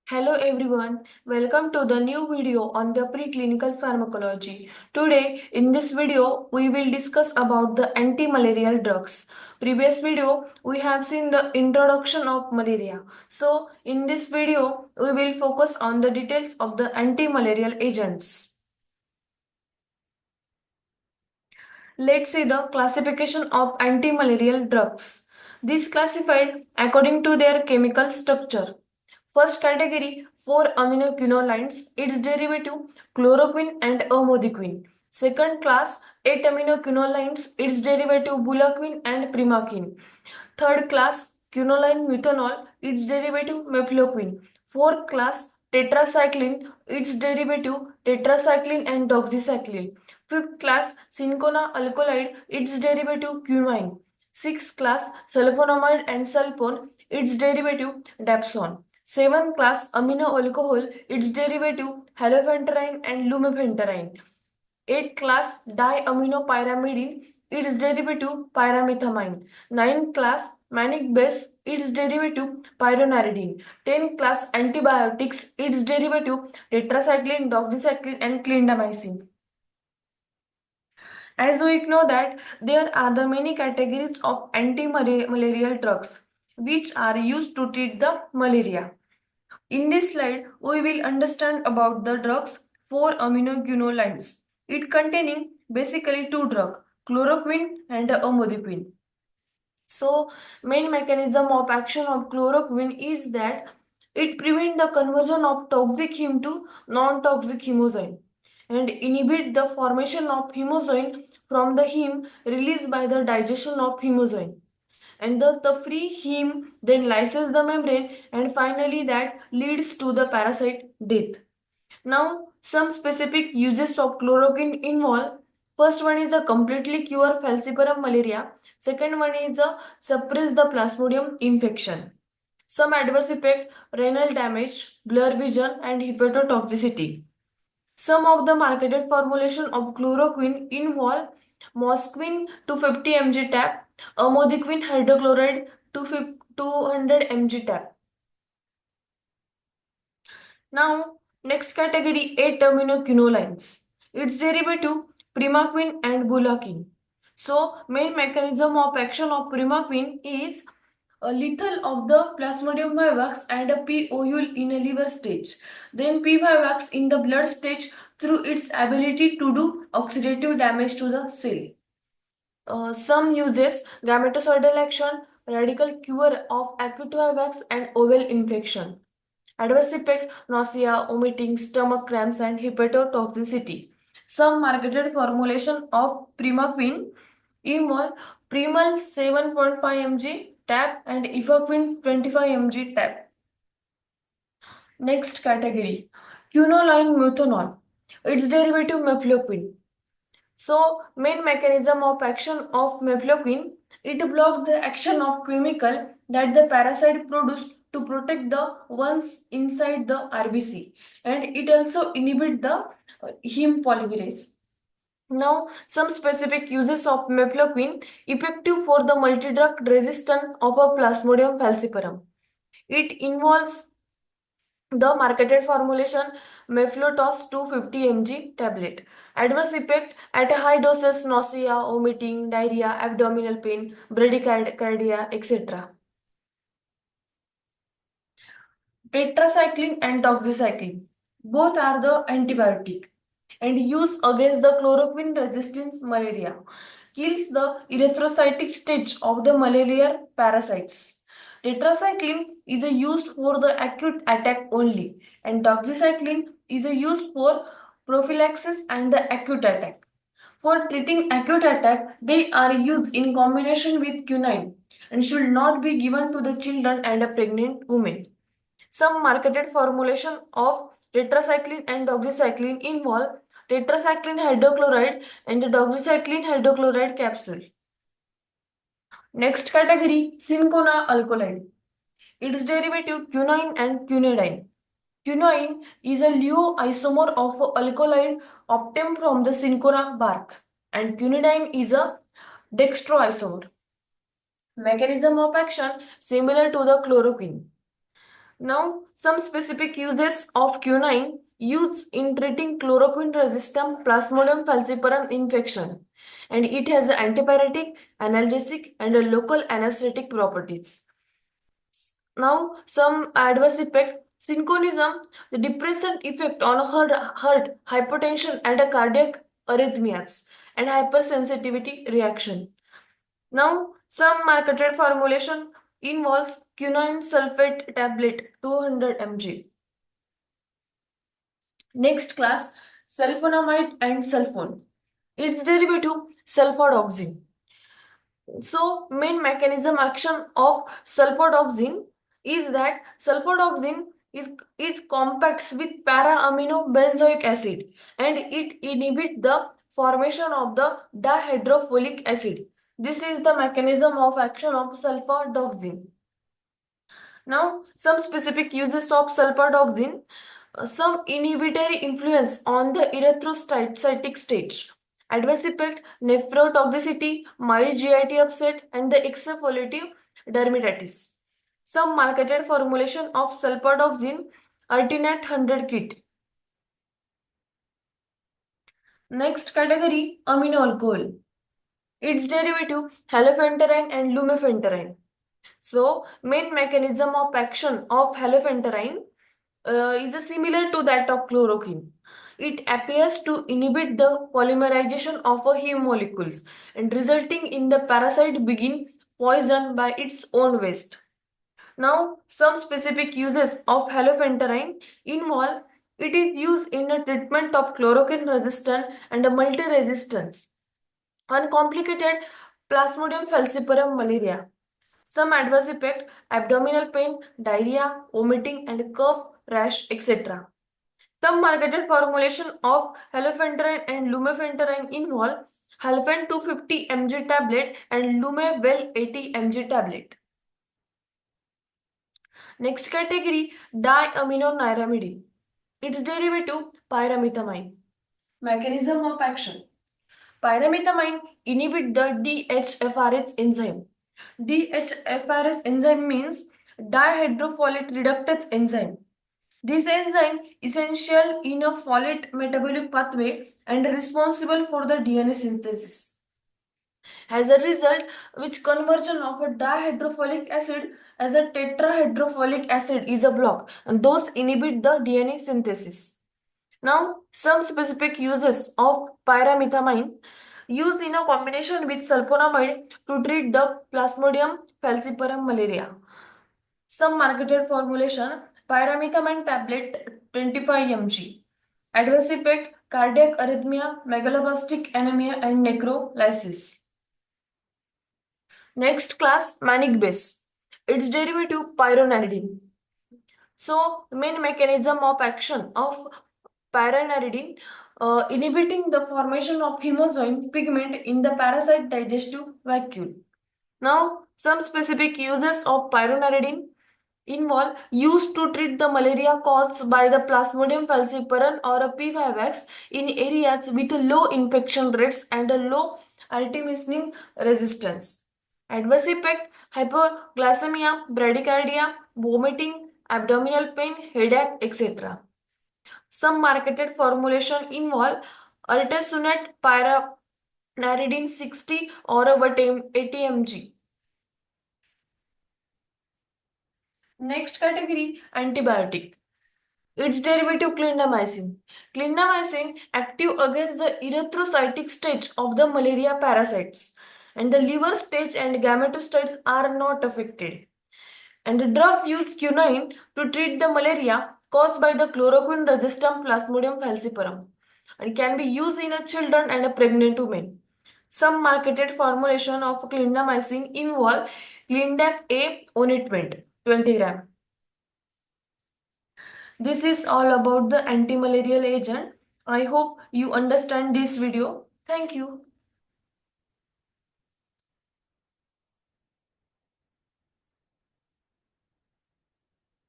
Hello everyone, welcome to the new video on the preclinical pharmacology. Today in this video we will discuss about the anti-malarial drugs. Previous video we have seen the introduction of malaria. So in this video we will focus on the details of the anti-malarial agents. Let's see the classification of anti-malarial drugs. These classified according to their chemical structure. First category, 4-aminoquinolines, its derivative chloroquine and amodiquine. Second class, 8-aminoquinolines, its derivative buloquine and primaquine. Third class, quinoline methanol, its derivative mefloquine. Fourth class, tetracycline, its derivative tetracycline and doxycycline. Fifth class, cinchona alkaloid, its derivative quinine. Sixth class, sulfonamide and sulfone, its derivative dapsone. Seventh class, amino alcohol, its derivative halofenterine and lumefanterine. 8th class diaminopyrimidine, its derivative pyrimethamine. 9th class manic base, its derivative pyronardine. 10th class antibiotics, its derivative tetracycline, doxycycline and clindamycin. As we know that there are the many categories of anti-malarial drugs which are used to treat the malaria. In this slide, we will understand about the drugs 4-aminoquinolines. It containing basically two drugs, chloroquine and amodiquine. So, main mechanism of action of chloroquine is that it prevents the conversion of toxic heme to non-toxic hemozyme and inhibit the formation of hemozyme from the heme released by the digestion of hemozyme, and the free heme then lyses the membrane and finally that leads to the parasite death. Now some specific uses of chloroquine involve. First one is a completely cure falciparum malaria. Second one is a suppress the plasmodium infection. Some adverse effect, renal damage, blur vision and hepatotoxicity. Some of the marketed formulation of chloroquine involve Mosquine 250 mg tab, amodiquine hydrochloride 200 mg tab. Now, next category 8-aminoquinolines. Its derivative primaquine and buloquine. So, main mechanism of action of primaquine is a lethal of the Plasmodium vivax and a P. ovule in a liver stage. Then P. vivax in the blood stage through its ability to do oxidative damage to the cell. Some uses gametocidal action, radical cure of acute vivax and oval infection. Adverse effect, nausea, vomiting, stomach cramps and hepatotoxicity. Some marketed formulation of primaquine involve Primal 7.5 mg tab and Ifaquine 25 mg tab. Next category, quinoline methanol. Its derivative mefloquine. So, main mechanism of action of mefloquine, it blocks the action of chemical that the parasite produced to protect the ones inside the RBC, and it also inhibits the heme polymerase. Now, some specific uses of mefloquine effective for the multidrug resistance of a Plasmodium falciparum. It involves the marketed formulation Meflotos 250 mg tablet. Adverse effect at high doses, nausea, vomiting, diarrhea, abdominal pain, bradycardia, etc. Tetracycline and doxycycline. Both are the antibiotic and used against the chloroquine resistant malaria. Kills the erythrocytic stage of the malaria parasites. Tetracycline is used for the acute attack only, and doxycycline is used for prophylaxis and the acute attack. For treating acute attack, they are used in combination with quinine and should not be given to the children and a pregnant woman. Some marketed formulation of tetracycline and doxycycline involve tetracycline hydrochloride and the doxycycline hydrochloride capsule. Next category, cinchona alkaloid. Its derivative quinine and quinidine. Quinine is a Leo isomer of alkaloid obtained from the cinchona bark, and quinidine is a dextroisomer. Mechanism of action similar to the chloroquine. Now, some specific uses of quinine used in treating chloroquine-resistant Plasmodium falciparum infection, and it has antibiotic, analgesic, and local anesthetic properties. Now, some adverse effect. Synchronism, the depressant effect on heart, hypertension, and cardiac arrhythmias, and hypersensitivity reaction. Now, some marketed formulation involves quinine sulfate tablet 200 mg. Next class, sulfonamide and sulfone. Its derivative sulfadoxine. So, main mechanism action of sulfadoxine is that sulfadoxine is compacts with para-amino benzoic acid and it inhibits the formation of the dihydrofolic acid. This is the mechanism of action of sulfadoxine. Now, some specific uses of sulfadoxine, some inhibitory influence on the erythrocytic stage, adverse effect, nephrotoxicity, mild GIT upset, and the exfoliative dermatitis. Some marketed formulation of sulfadoxine, Artinet 100 kit. Next category, amino alcohol. Its derivative, halofenterine and lumefantrine. So, main mechanism of action of halofenterine is similar to that of chloroquine. It appears to inhibit the polymerization of a heme molecules and resulting in the parasite begin poison by its own waste. Now, some specific uses of halofenterine involve it is used in the treatment of chloroquine resistant and multi-resistance, uncomplicated Plasmodium falciparum malaria. Some adverse effect, abdominal pain, diarrhea, vomiting and cough, rash, etc. Some marketed formulation of halofenterine and lumefantrine involve halfen 250 mg tablet and lumevel 80 mg tablet. Next category, diaminopyrimidine. Its derivative, pyrimethamine. Mechanism of action. Pyrimethamine inhibit the DHFRS enzyme. DHFRS enzyme means dihydrofolate reductase enzyme. This enzyme is essential in a folate metabolic pathway and responsible for the DNA synthesis. As a result, which conversion of a dihydrofolic acid as a tetrahydrofolic acid is a block, and those inhibit the DNA synthesis. Now, some specific uses of pyrimethamine used in a combination with sulfonamide to treat the Plasmodium falciparum malaria. Some marketed formulation, pyrimethamine tablet 25 mg. Adverse effect, cardiac arrhythmia, megaloblastic anemia and necrolysis. Next class, manic base. Its derivative pyronidine. So, main mechanism of action of pyronidine inhibiting the formation of hemozoin pigment in the parasite digestive vacuole. Now, some specific uses of pyronidine involve used to treat the malaria caused by the Plasmodium falciparum or a P. vivax in areas with low infection rates and a low artemisinin resistance. Adverse effect, hypoglycemia, bradycardia, vomiting, abdominal pain, headache, etc. Some marketed formulation involve artesunate pyronidine 60 or over 80 mg. Next category, antibiotic. Its derivative clindamycin. Clindamycin active against the erythrocytic stage of the malaria parasites and the liver stage and gametocytes are not affected. And the drug used quinine to treat the malaria caused by the chloroquine resistant Plasmodium falciparum and can be used in a children and a pregnant women. Some marketed formulation of clindamycin involve Clindac A ointment 20 gram. This is all about the anti-malarial agent. I hope you understand this video. Thank you.